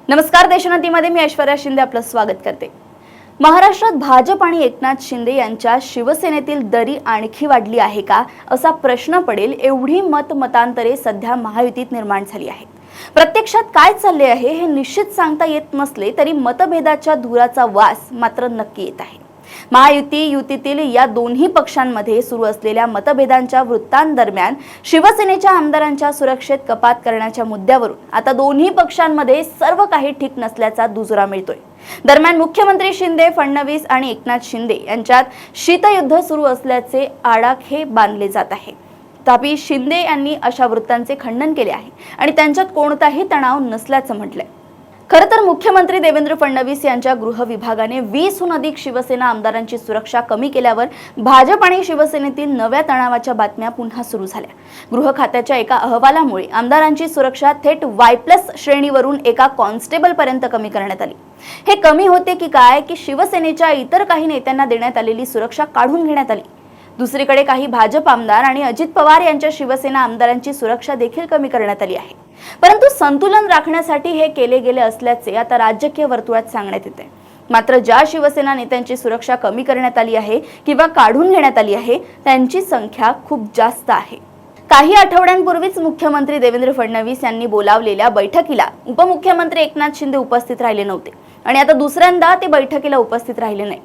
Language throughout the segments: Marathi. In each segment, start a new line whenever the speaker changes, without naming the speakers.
नमस्कार, देशोन्नतीमध्ये मी ऐश्वर्या शिंदे आपलं स्वागत करते। महाराष्ट्रात भाजप आणि एकनाथ शिंदे यांच्या शिवसेनेतील दरी आणखी वाढली आहे का असा प्रश्न पडेल एवढी मतांतरे सध्या महायुतीत निर्माण झाली आहेत। प्रत्यक्षात काय चालले आहे हे निश्चित सांगता येत नसले तरी मतभेदाच्या धुराचा वास मात्र नक्की येत आहे। युतीतील या दोन्ही पक्षांमध्ये सुरू असलेल्या मतभेदांच्या वृत्तांदरम्यान शिवसेनेच्या आमदारांच्या सुरक्षेत कपात करण्याच्या मुद्द्यावरून आता दोन्ही पक्षांमध्ये सर्व काही ठीक नसल्याचा दुजोरा मिळतोय। दरम्यान मुख्यमंत्री शिंदे, फडणवीस आणि एकनाथ शिंदे यांच्यात शीतयुद्ध सुरू असल्याचे आडाखे बांधले जात आहे। तथापि शिंदे यांनी अशा वृत्तांचे खंडन केले आहे आणि त्यांच्यात कोणताही तणाव नसल्याचं म्हटलंय। खरं तर मुख्यमंत्री देवेंद्र फडणवीस यांच्या गृह विभागाने 20हून अधिक शिवसेना आमदारांची सुरक्षा कमी केल्यावर भाजप आणि शिवसेनेतील नव्या तणावाच्या बातम्या पुन्हा सुरू झाल्या। गृह खात्याच्या एका अहवालामुळे आमदारांची सुरक्षा थेट Y+ श्रेणीवरून एका कॉन्स्टेबल पर्यंत कमी करण्यात आली। हे कमी होते की काय की शिवसेनेच्या इतर काही नेत्यांना देण्यात आलेली सुरक्षा काढून घेण्यात आली। दुसरीकडे काही भाजप आमदार आणि अजित पवार यांच्या शिवसेना आमदारांची सुरक्षा देखील कमी करण्यात आली आहे। परंतु संतुलन राखण्यासाठी हे केले गेले असल्याचे आता राजकीय वर्तुळात सांगण्यात येते। मात्र ज्या शिवसेना नेत्यांची सुरक्षा कमी करण्यात आली आहे किंवा काढून घेण्यात आली आहे त्यांची संख्या खूप जास्त आहे। काही आठवड्यांपूर्वीच मुख्यमंत्री देवेंद्र फडणवीस यांनी बोलावलेल्या बैठकीला उपमुख्यमंत्री एकनाथ शिंदे उपस्थित राहिले नव्हते आणि आता दुसऱ्यांदा ते बैठकीला उपस्थित राहिले नाही।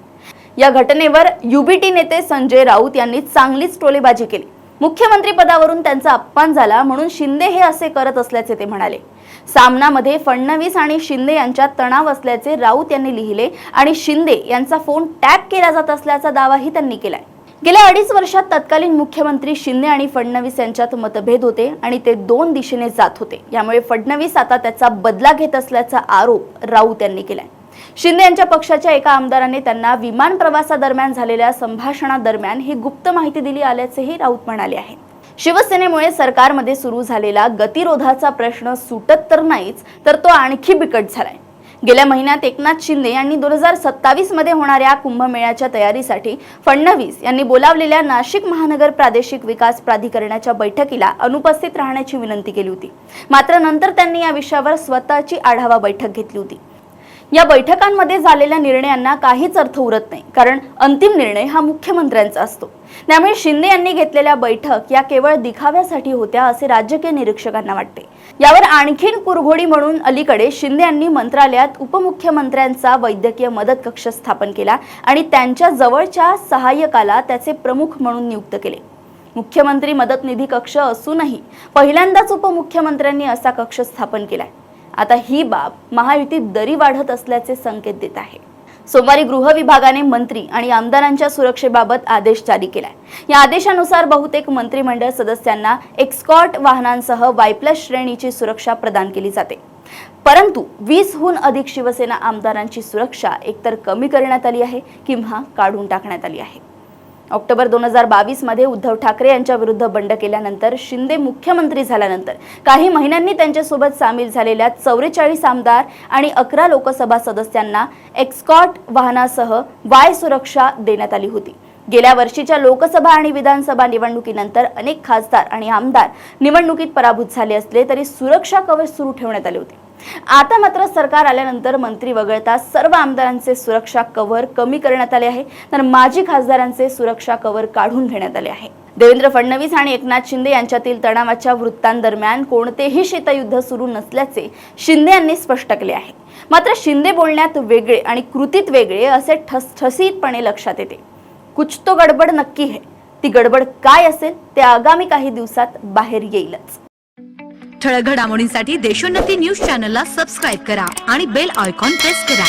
या घटनेवर युबीटी नेते संजय राऊत यांनी चांगलीच टोलेबाजी केली। मुख्यमंत्री पदावरून त्यांचा अपमान झाला म्हणून शिंदे हे असे करत असल्याचे ते म्हणाले। सामनामध्ये फडणवीस आणि शिंदे यांच्यात तणाव असल्याचे राऊत यांनी लिहिले आणि शिंदे यांचा फोन टॅप केला जात असल्याचा दावाही त्यांनी केलाय। गेल्या 2.5 वर्षात तत्कालीन मुख्यमंत्री शिंदे आणि फडणवीस यांच्यात मतभेद होते आणि ते दोन दिशेने जात होते। यामुळे फडणवीस आता त्याचा बदला घेत असल्याचा आरोप राऊत यांनी केलाय। शिंदे यांच्या पक्षाच्या एका आमदाराने त्यांना विमान प्रवासादरम्यान झालेल्या संभाषणादरम्यान ही गुप्त माहिती दिली आल्याचेही राऊत म्हणाले आहेत। शिवसेनेमुळे सरकारमध्ये सुरू झालेला गतिरोधाचा प्रश्न सुटत तर नाहीच तर तो आणखी बिकट झालाय। गेल्या महिन्यात एकनाथ शिंदे यांनी 2027 मध्ये होणाऱ्या कुंभमेळ्याच्या तयारीसाठी फडणवीस यांनी बोलावलेल्या नाशिक महानगर प्रादेशिक विकास प्राधिकरणाच्या बैठकीला अनुपस्थित राहण्याची विनंती केली होती। मात्र नंतर त्यांनी या विषयावर स्वतःची आढावा बैठक घेतली होती। या बैठकांमध्ये झालेल्या निर्णयांना काहीच अर्थ उरत नाही, कारण अंतिम निर्णय हा मुख्यमंत्र्यांचा असतो। त्यामुळे शिंदे यांनी घेतलेल्या बैठक या केवळ दिखाव्यासाठी होत्या असे राजकीय निरीक्षकांना वाटते। यावर आणखीन कुरघोडी म्हणून अलीकडे शिंदे यांनी मंत्रालयात उपमुख्यमंत्र्यांचा वैद्यकीय मदत कक्ष स्थापन केला आणि त्यांच्या जवळच्या सहाय्यकाला त्याचे प्रमुख म्हणून नियुक्त केले। मुख्यमंत्री मदत निधी कक्ष असूनही पहिल्यांदाच उपमुख्यमंत्र्यांनी असा कक्ष स्थापन केलाय। आता ही बाब महायुतीत दरी वाढत असल्याचे संकेत देत आहे। सोमवारी गृह विभागाने मंत्री आणि आमदारांच्या सुरक्षेबाबत आदेश जारी केलाय। या आदेशानुसार बहुतेक मंत्रिमंडळ सदस्यांना एस्कॉर्ट वाहनांसह Y+ श्रेणीची सुरक्षा प्रदान केली जाते। परंतु 20हून अधिक शिवसेना आमदारांची सुरक्षा एकतर कमी करण्यात आली आहे किंवा काढून टाकण्यात आली आहे। ऑक्टोबर 2022 मध्ये उद्धव ठाकरे यांच्या विरुद्ध बंड केल्यानंतर शिंदे मुख्यमंत्री झाल्यानंतर काही महिन्यांनी त्यांच्यासोबत सामील झालेल्या 44 आमदार आणि 11 लोकसभा सदस्यांना एस्कॉर्ट वाहनासह Y सुरक्षा देण्यात आली होती। गेल्या वर्षीच्या लोकसभा आणि विधानसभा निवडणुकीनंतर अनेक खासदार आणि आमदार निवडणुकीत पराभूत झाले असले तरी सुरक्षा कवच सुरू ठेवण्यात आले होते। आता मात्र सरकार आल्यानंतर मंत्री वगळता सर्व आमदारांचे सुरक्षा कव्हर कमी करण्यात आले आहे, तर माजी खासदारांचे सुरक्षा कव्हर काढून घेण्यात आले आहे। देवेंद्र फडणवीस आणि एकनाथ शिंदे यांच्यातील तणावाच्या वृत्तांदरम्यान कोणतेही शीतयुद्ध सुरू नसल्याचे शिंदे यांनी स्पष्ट केले आहे। मात्र शिंदे बोलण्यात वेगळे आणि कृतीत वेगळे असे ठसठसीतपणे लक्षात येते। कुछ तो गडबड नक्की है। ती गडबड काय असेल ते आगामी काही दिवसात बाहेर येईलच।
ठळक घडामोडींसाठी देशोन्नती न्यूज चॅनलला सबस्क्राइब करा आणि बेल आयकॉन प्रेस करा।